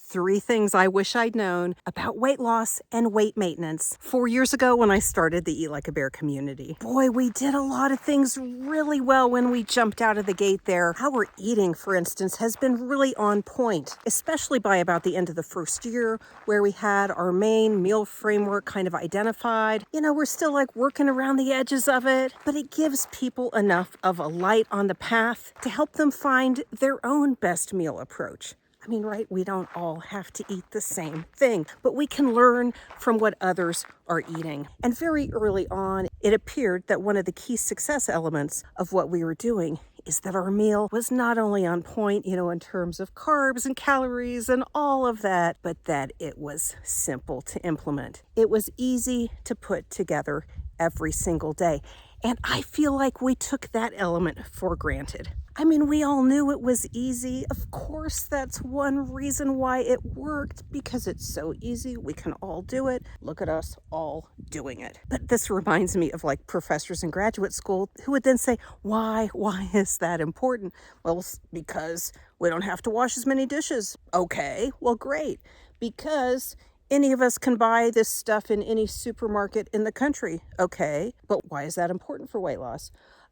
3 things I wish I'd known about weight loss and weight maintenance 4 years ago when I started the Eat Like a Bear community. Boy, we did a lot of things really well when we jumped out of the gate there. Our eating, for instance, has been really on point, especially by about the end of the first year, where we had our main meal framework kind of identified. You know, we're still like working around the edges of it, but it gives people enough of a light on the path to help them find their own best meal approach. I mean, right, we don't all have to eat the same thing, but we can learn from what others are eating. And very early on, it appeared that one of the key success elements of what we were doing is that our meal was not only on point, you know, in terms of carbs and calories and all of that, but that it was simple to implement. It was easy to put together every single day. And I feel like we took that element for granted. I mean, we all knew it was easy. Of course, that's one reason why it worked, because it's so easy. We can all do it. Look at us all doing it. But this reminds me of like professors in graduate school who would then say, why is that important? Well, because we don't have to wash as many dishes. Okay, well, great. Because any of us can buy this stuff in any supermarket in the country. Okay, but why is that important for weight loss?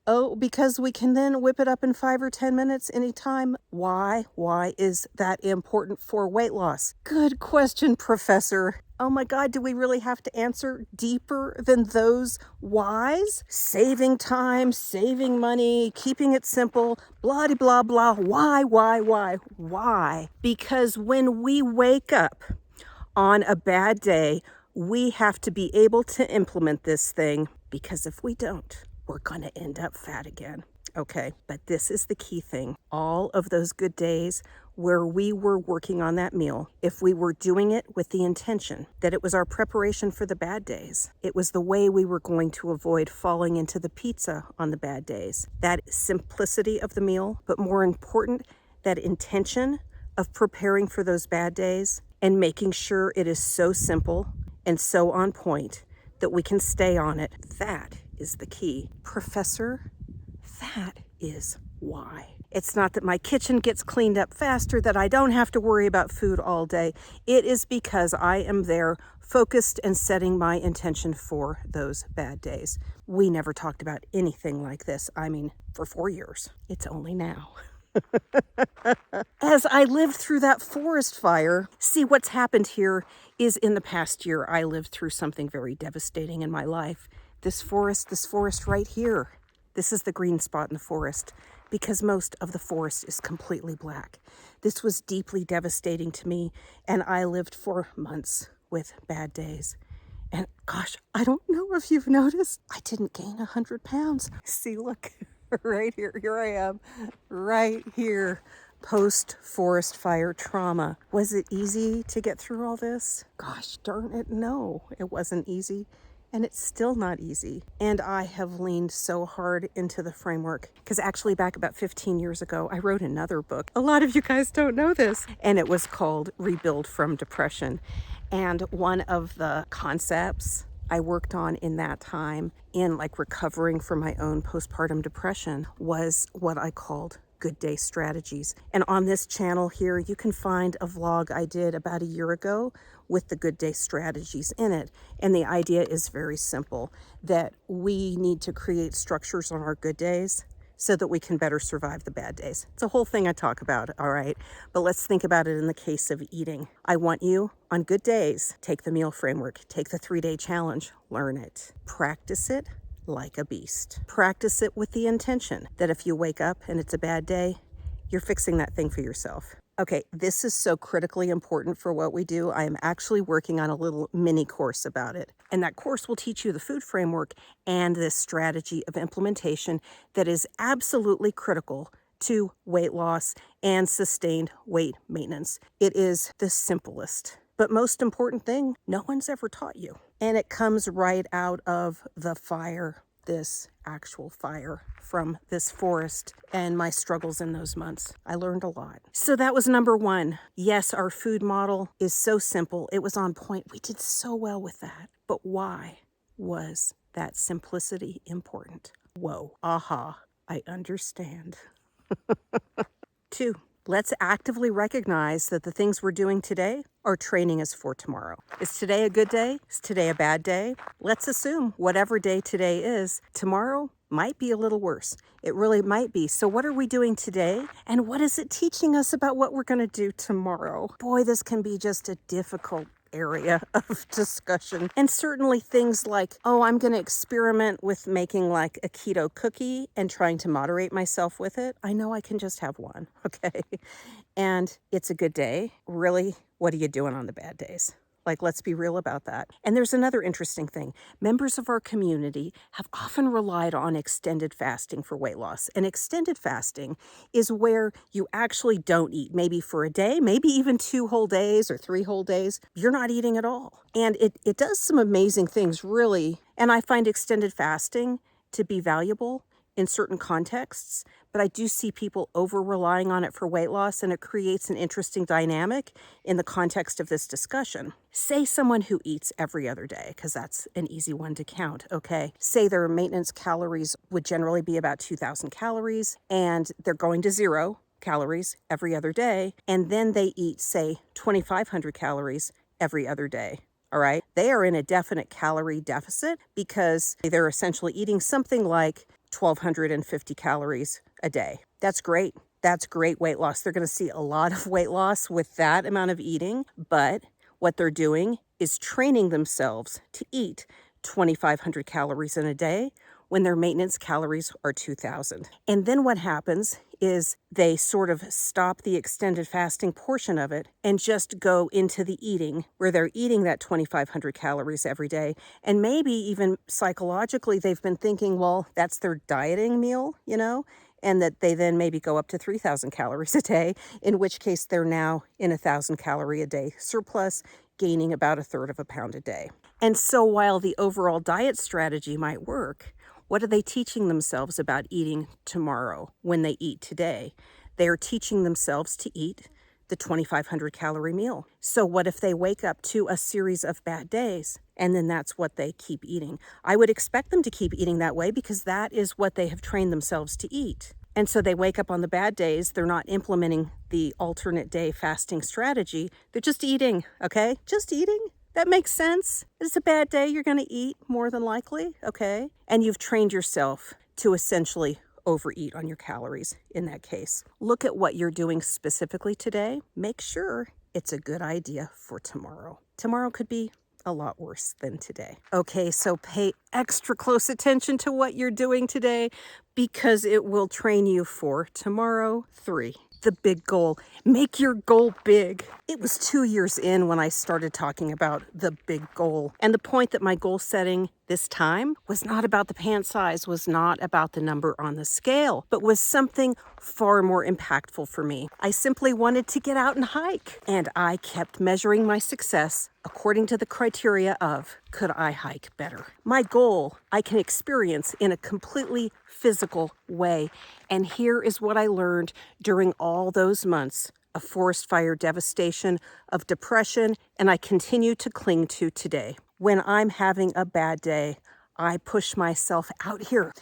Oh, because we can then whip it up in 5 or 10 minutes anytime. Why? Why is that important for weight loss? Good question, Professor. Oh my God, do we really have to answer deeper than those whys? Saving time, saving money, keeping it simple, blah, blah, blah. Why? Because when we wake up on a bad day, we have to be able to implement this thing, because if we don't, we're going to end up fat again. Okay, but this is the key thing. All of those good days where we were working on that meal, if we were doing it with the intention that it was our preparation for the bad days, it was the way we were going to avoid falling into the pizza on the bad days. That simplicity of the meal, but more important, that intention of preparing for those bad days and making sure it is so simple and so on point that we can stay on it. That is the key. Professor, that is why. It's not that my kitchen gets cleaned up faster, that I don't have to worry about food all day. It is because I am there focused and setting my intention for those bad days. We never talked about anything like this. I mean, for 4 years. It's only now. As I lived through that forest fire, see, what's happened here is in the past year, I lived through something very devastating in my life. This forest right here, this is the green spot in the forest, because most of the forest is completely black. This was deeply devastating to me, and I lived for months with bad days. And gosh, I don't know if you've noticed, I didn't gain 100 pounds. See, look, right here I am, right here. Post-forest fire trauma. Was it easy to get through all this? Gosh darn it, no, it wasn't easy. And it's still not easy. And I have leaned so hard into the framework, because actually back about 15 years ago, I wrote another book. A lot of you guys don't know this. And it was called Rebuild from Depression. And one of the concepts I worked on in that time in like recovering from my own postpartum depression was what I called good day strategies. And on this channel here, you can find a vlog I did about a year ago with the good day strategies in it. And the idea is very simple, that we need to create structures on our good days so that we can better survive the bad days. It's a whole thing I talk about, all right? But let's think about it in the case of eating. I want you, on good days, take the meal framework, take the 3-day challenge, learn it, practice it like a beast. Practice it with the intention that if you wake up and it's a bad day, you're fixing that thing for yourself. Okay, this is so critically important for what we do. I am actually working on a little mini course about it. And that course will teach you the food framework and this strategy of implementation that is absolutely critical to weight loss and sustained weight maintenance. It is the simplest, but most important thing no one's ever taught you. And it comes right out of the fire, this actual fire from this forest and my struggles in those months. I learned a lot. So that was number 1. Yes, our food model is so simple. It was on point. We did so well with that. But why was that simplicity important? Whoa, aha, I understand. 2, Let's actively recognize that the things we're doing today are training us for tomorrow. Is today a good day? Is today a bad day? Let's assume whatever day today is, tomorrow might be a little worse. It really might be. So what are we doing today? And what is it teaching us about what we're going to do tomorrow? Boy, this can be just a difficult area of discussion. And certainly things like, oh, I'm going to experiment with making like a keto cookie and trying to moderate myself with it. I know I can just have one, okay? And it's a good day. Really, what are you doing on the bad days? Like, let's be real about that. And there's another interesting thing. Members of our community have often relied on extended fasting for weight loss. And extended fasting is where you actually don't eat, maybe for a day, maybe even 2 whole days or 3 whole days. You're not eating at all. And it does some amazing things, really. And I find extended fasting to be valuable in certain contexts, but I do see people over-relying on it for weight loss, and it creates an interesting dynamic in the context of this discussion. Say someone who eats every other day, because that's an easy one to count, okay? Say their maintenance calories would generally be about 2,000 calories, and they're going to 0 calories every other day, and then they eat, say, 2,500 calories every other day. All right, they are in a definite calorie deficit because they're essentially eating something like 1,250 calories a day. That's great. That's great weight loss. They're going to see a lot of weight loss with that amount of eating, but what they're doing is training themselves to eat 2,500 calories in a day when their maintenance calories are 2,000. And then what happens is they sort of stop the extended fasting portion of it and just go into the eating where they're eating that 2,500 calories every day. And maybe even psychologically, they've been thinking, well, that's their dieting meal, and that they then maybe go up to 3,000 calories a day, in which case they're now in 1,000 calorie a day surplus, gaining about 1/3 of a pound a day. And so while the overall diet strategy might work, what are they teaching themselves about eating tomorrow when they eat today? They are teaching themselves to eat the 2,500 calorie meal. So what if they wake up to a series of bad days and then that's what they keep eating? I would expect them to keep eating that way because that is what they have trained themselves to eat. And so they wake up on the bad days, they're not implementing the alternate day fasting strategy. They're just eating, okay? Just eating. That makes sense. It's a bad day, you're going to eat more than likely, okay? And you've trained yourself to essentially overeat on your calories in that case. Look at what you're doing specifically today. Make sure it's a good idea for tomorrow. Tomorrow could be a lot worse than today. Okay, so pay extra close attention to what you're doing today because it will train you for tomorrow. 3. The big goal. Make your goal big. It was 2 years in when I started talking about the big goal. And the point that my goal setting this time was not about the pant size, was not about the number on the scale, but was something far more impactful for me. I simply wanted to get out and hike. And I kept measuring my success according to the criteria of, could I hike better? My goal I can experience in a completely physical way. And here is what I learned during all those months of forest fire devastation, of depression, and I continue to cling to today. When I'm having a bad day, I push myself out here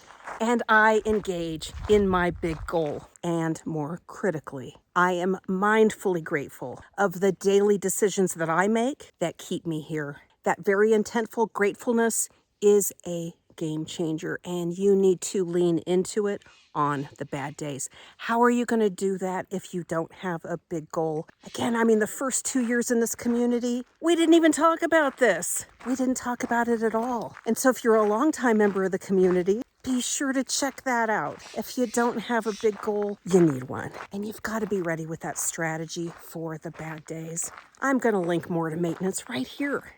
and I engage in my big goal. And more critically, I am mindfully grateful of the daily decisions that I make that keep me here. That very intentful gratefulness is a game changer, and you need to lean into it on the bad days. How are you going to do that if you don't have a big goal? Again, the first 2 years in this community, we didn't even talk about this. We didn't talk about it at all. And so if you're a longtime member of the community, be sure to check that out. If you don't have a big goal, you need one. And you've got to be ready with that strategy for the bad days. I'm going to link more to maintenance right here